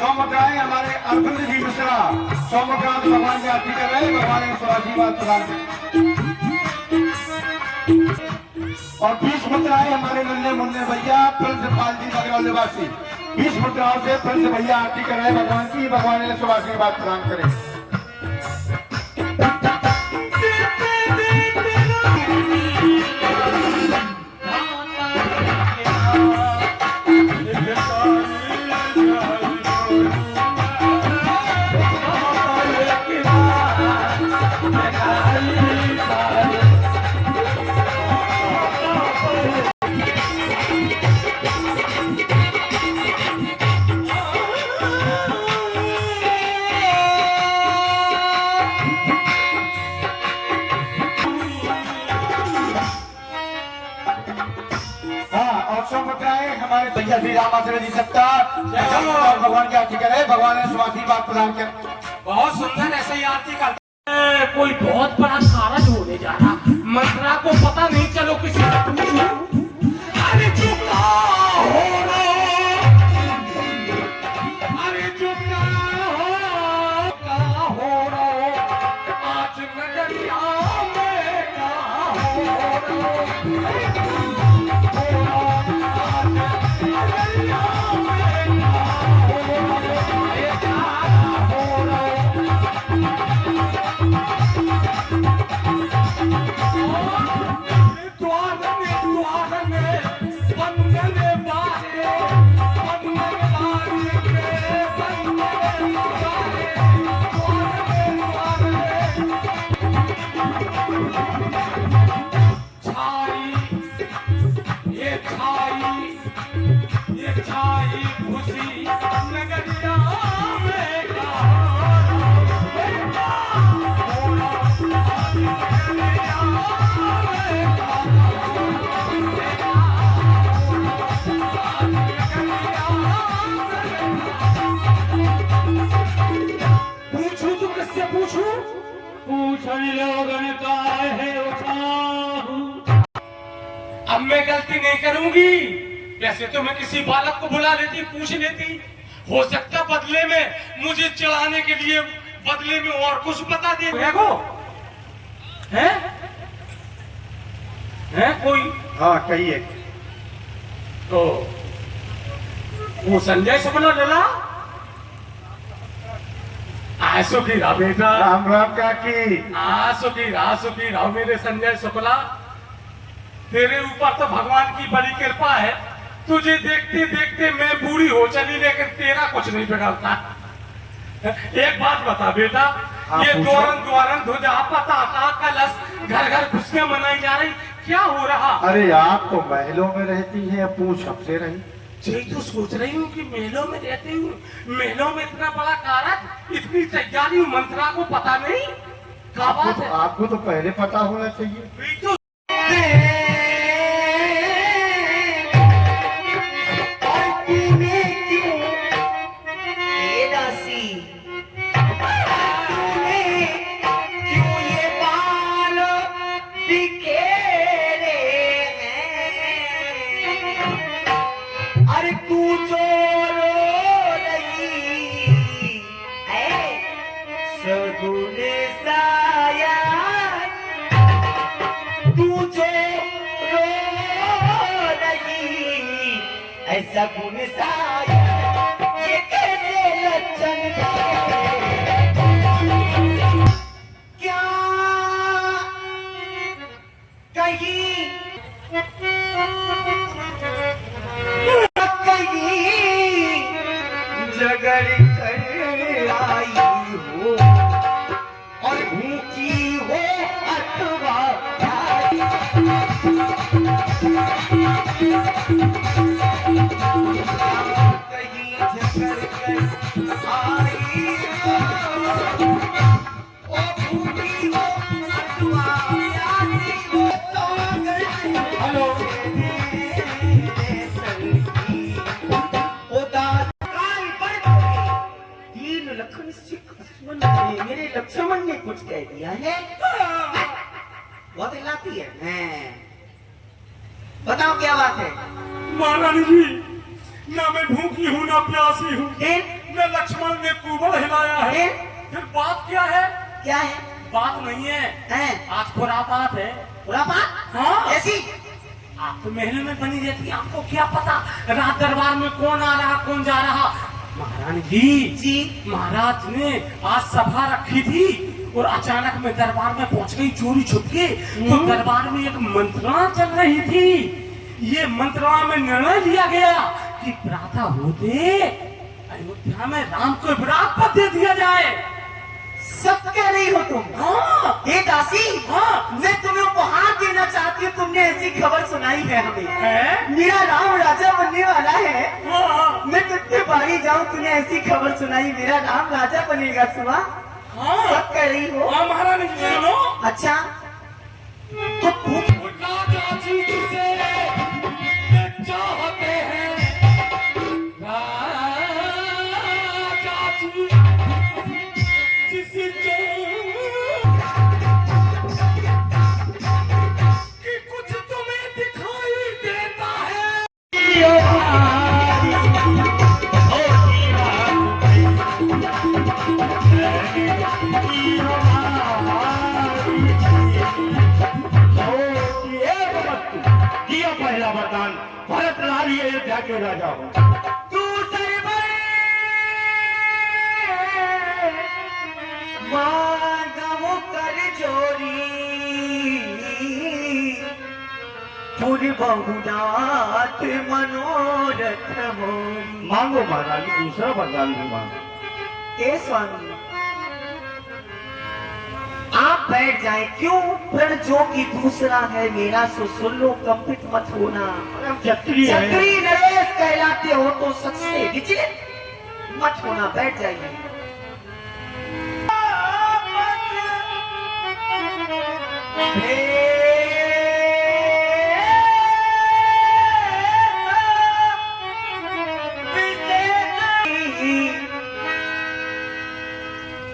सौमुद्राएं हमारे अरविंद जी मिश्रा सौमुद्रा भगवान की आरती कर रहे हैं, भगवान ने आशीर्वाद प्रदान कर। और 20 मुद्राएं हमारे नन्हे मुन्ने भैया प्रिंसिपाल जी नगरौल निवासी 20 मुद्राओं से प्रिंस भैया आरती कर रहे हैं भगवान की, भगवान ने आशीर्वाद प्रदान करें। हमारे भैया श्री रामाचरण जी सत्ता भगवान की आरती करे, भगवान ने आशीर्वाद प्रदान कर। बहुत सुंदर ऐसे ही आरती करते। कोई बहुत बड़ा कारज होने जा रहा, मंत्रा को पता नहीं, चलो किसी से पूछो। अरे चुप अरे चुप हो आज नगरिया में का हो अब मैं गलती नहीं करूंगी। वैसे तो मैं किसी बालक को बुला लेती, पूछ लेती, हो सकता बदले में मुझे चलाने के लिए बदले में और कुछ बता दे। है कोई? हाँ कहिए। तो वो संजय शुक्ला डला आसो की राह बेटा, राम राम काकी। आसो की राह मेरे संजय शुक्ला। तेरे ऊपर तो भगवान की बड़ी कृपा है, तुझे देखते देखते मैं बूढ़ी हो चली, लेकिन तेरा कुछ नहीं बिगड़ता। एक बात बता बेटा, ये द्वारन ध्वजा पताका कलश घर घर घुस के मनाई जा रही, क्या हो रहा? अरे आप तो महलों में रहती हैं, पूछ हमसे रही। यही तो सोच रही हूँ कि महलों में रहती हूँ, महलों में इतना बड़ा कारक, इतनी तैयारी मंत्रा को पता नहीं। क्या बात है? आपको तो पहले पता होना चाहिए। तो ऐसा गुण साया ये कैसे लक्षण क्या कहीं जगड़ कर आई हो और भूखी हो अथवा मेरे लक्ष्मण ने कुछ कह दिया है, बहुत हिलाती है। बताओ क्या बात है। महारानी जी, ना मैं भूखी हूँ ना प्यासी हूँ, फिर न लक्ष्मण ने कुबड़ हिलाया है। फिर बात क्या है? क्या है? बात नहीं है, हैं? आज पूरा बात है। पूरा बात? हाँ। ऐसी? आप तो महल में बनी रहती, आपको क्या पता रात दरबार में कौन आ रहा कौन जा रहा। महारानी जी, महाराज ने आज सभा रखी थी और अचानक में दरबार में पहुंच गई चोरी छुप के। तो दरबार में एक मंत्रणा चल रही थी। ये मंत्रणा में निर्णय लिया गया कि प्रातः होते अयोध्या में राम को विराट पद दे दिया जाए। सब कह रही हो तुम? हाँ। हे दासी, हाँ। मैं तुम्हें उपहार देना चाहती हूँ। तुमने ऐसी खबर सुनाई है हमें, है? मेरा राम राजा बनने वाला है। हाँ। मैं कितने बारी जाऊँ, तूने ऐसी खबर सुनाई मेरा राम राजा बनेगा। सुना? हाँ। सब कह रही हो? हाँ महारानी जी, सुनो। अच्छा तो पूछ। राजा जी से चाहते हैं, राजा जी जिसे कि कुछ तुम्हें दिखाई देता है। दिया पहला वरदान, भरत लाल ही अयोध्या के राजा हो। दूसरे मांगो कर चोरी पूरी बहुनाथ मनोरथ मोरी। मांगो महारानी, दूसरा वरदान भी मांगो। ए स्वामी, आप बैठ जाएं। क्यों? प्रण जो कि दूसरा है मेरा, सो सुन लो, कंपित मत होना। क्षत्रिय है। क्षत्रिय नरेश कहलाते हो तो सच से विचलित मत होना। बैठ जाइए।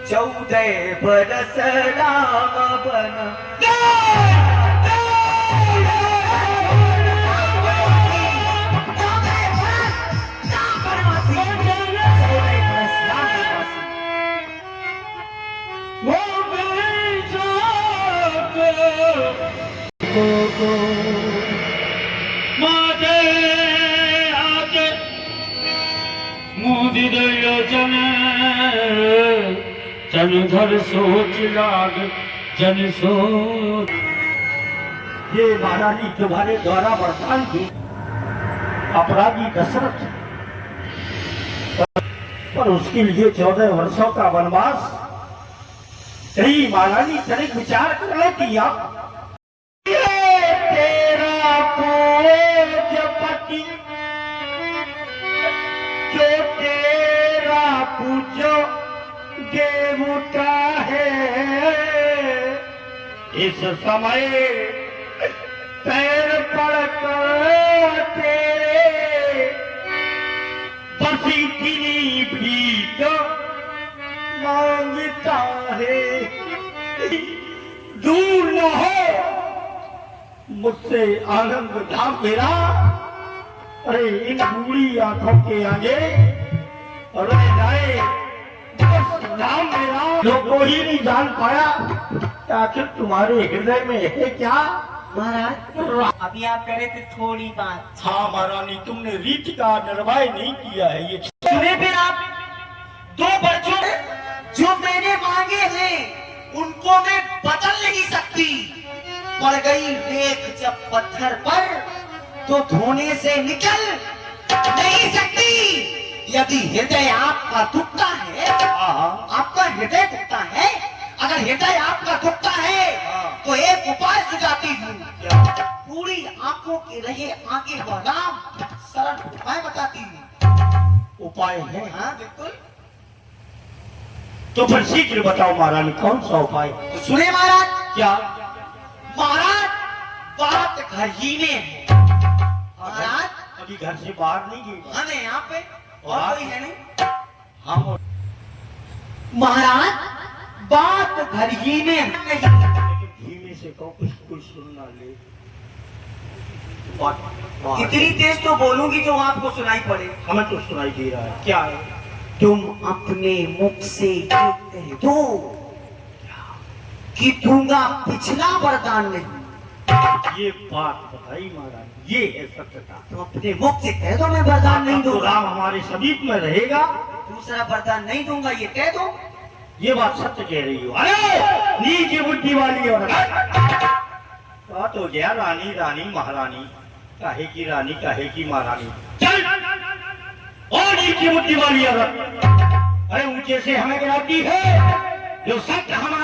चौदह बरस राम बन जन घर सोच लाग जन सोच। ये महारानी तुम्हारे द्वारा वरदान की अपराधी दशरथ, पर उसके लिए 14 वर्षों का वनवास। यही महारानी तनिक विचार कर लेती आप। तेरा पूजपति जो तेरा पूजो देवता है, इस समय पैर पड़कर तेरे बसी किनी भी तो मांगता है। दूर न हो मुझसे आनंद धाम मेरा। अरे इन बूढ़ी आंखों के आगे रह जाए नाम मेरा, जो कोई नहीं जान पाया आखिर तुम्हारे हृदय में है क्या। महाराज, अभी आप कह रहे थे थोड़ी बात। हाँ महारानी, तुमने रीति का निर्वाह नहीं किया है। ये सुने फिर आप, 2 बच्चों जो मैंने मांगे हैं उनको मैं बदल नहीं सकती। पड़ गई रेख जब पत्थर पर तो धोने से निकल नहीं सकती। यदि हृदय आपका दुखता है, आपका हृदय दुखता है, अगर हृदय आपका दुखता है तो एक उपाय सुझाती हूँ। पूरी आंखों के रहे आगे वह राम सरल उपाय बताती हूँ। उपाय है? हाँ बिल्कुल। तो फिर शीघ्र बताओ महारानी, कौन सा उपाय? तो सुने महाराज। क्या? महाराज, बात घर ही में है। महाराज अभी घर से बाहर नहीं गई? हाँ नहीं, यहाँ पे और कोई है नहीं। हाँ महाराज, बात घर ही में है। धीमे से कहो, कुछ सुनना ले। बात इतनी तेज तो बोलूंगी जो आपको सुनाई पड़े। हमें तो सुनाई दे रहा है। क्या है? तुम अपने मुख से ये कह दो कि दूंगा पिछला वरदान नहीं। ये बात बताई महाराज, ये है सत्यता। तुम अपने मुख से कह दो मैं वरदान नहीं तो दूंगा, राम हमारे समीप में रहेगा। दूसरा वरदान नहीं दूंगा ये कह दो। ये बात सत्य कह रही हो। अरे नीच बुद्धि वाली औरत, बात हो गया रानी रानी महारानी, काहे की रानी काहे की महारानी। चल और नीच बुद्धि वाली औरत, अरे ऊंचे से हमें गिराती है जो सत्य हमारा।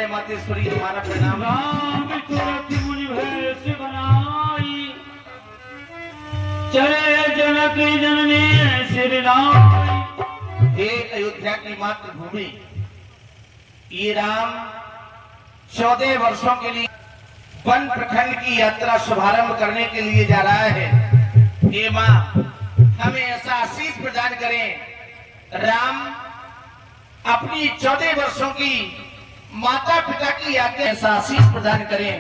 मातेश्वरी तुम्हारा प्रणाम। राम तुरंत मुनि भेष बनाई, चले जनक जननी श्री राम। हे अयोध्या की मातृभूमि, ये राम 14 वर्षों के लिए वन प्रखंड की यात्रा शुभारंभ करने के लिए जा रहा है। हे माँ, हमें ऐसा आशीष प्रदान करें, राम अपनी 14 वर्षों की माता पिता की यादें ऐसा आशीष प्रदान करें।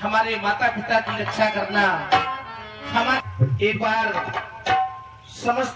हमारे माता पिता की रक्षा करना, हमारे एक बार समस्त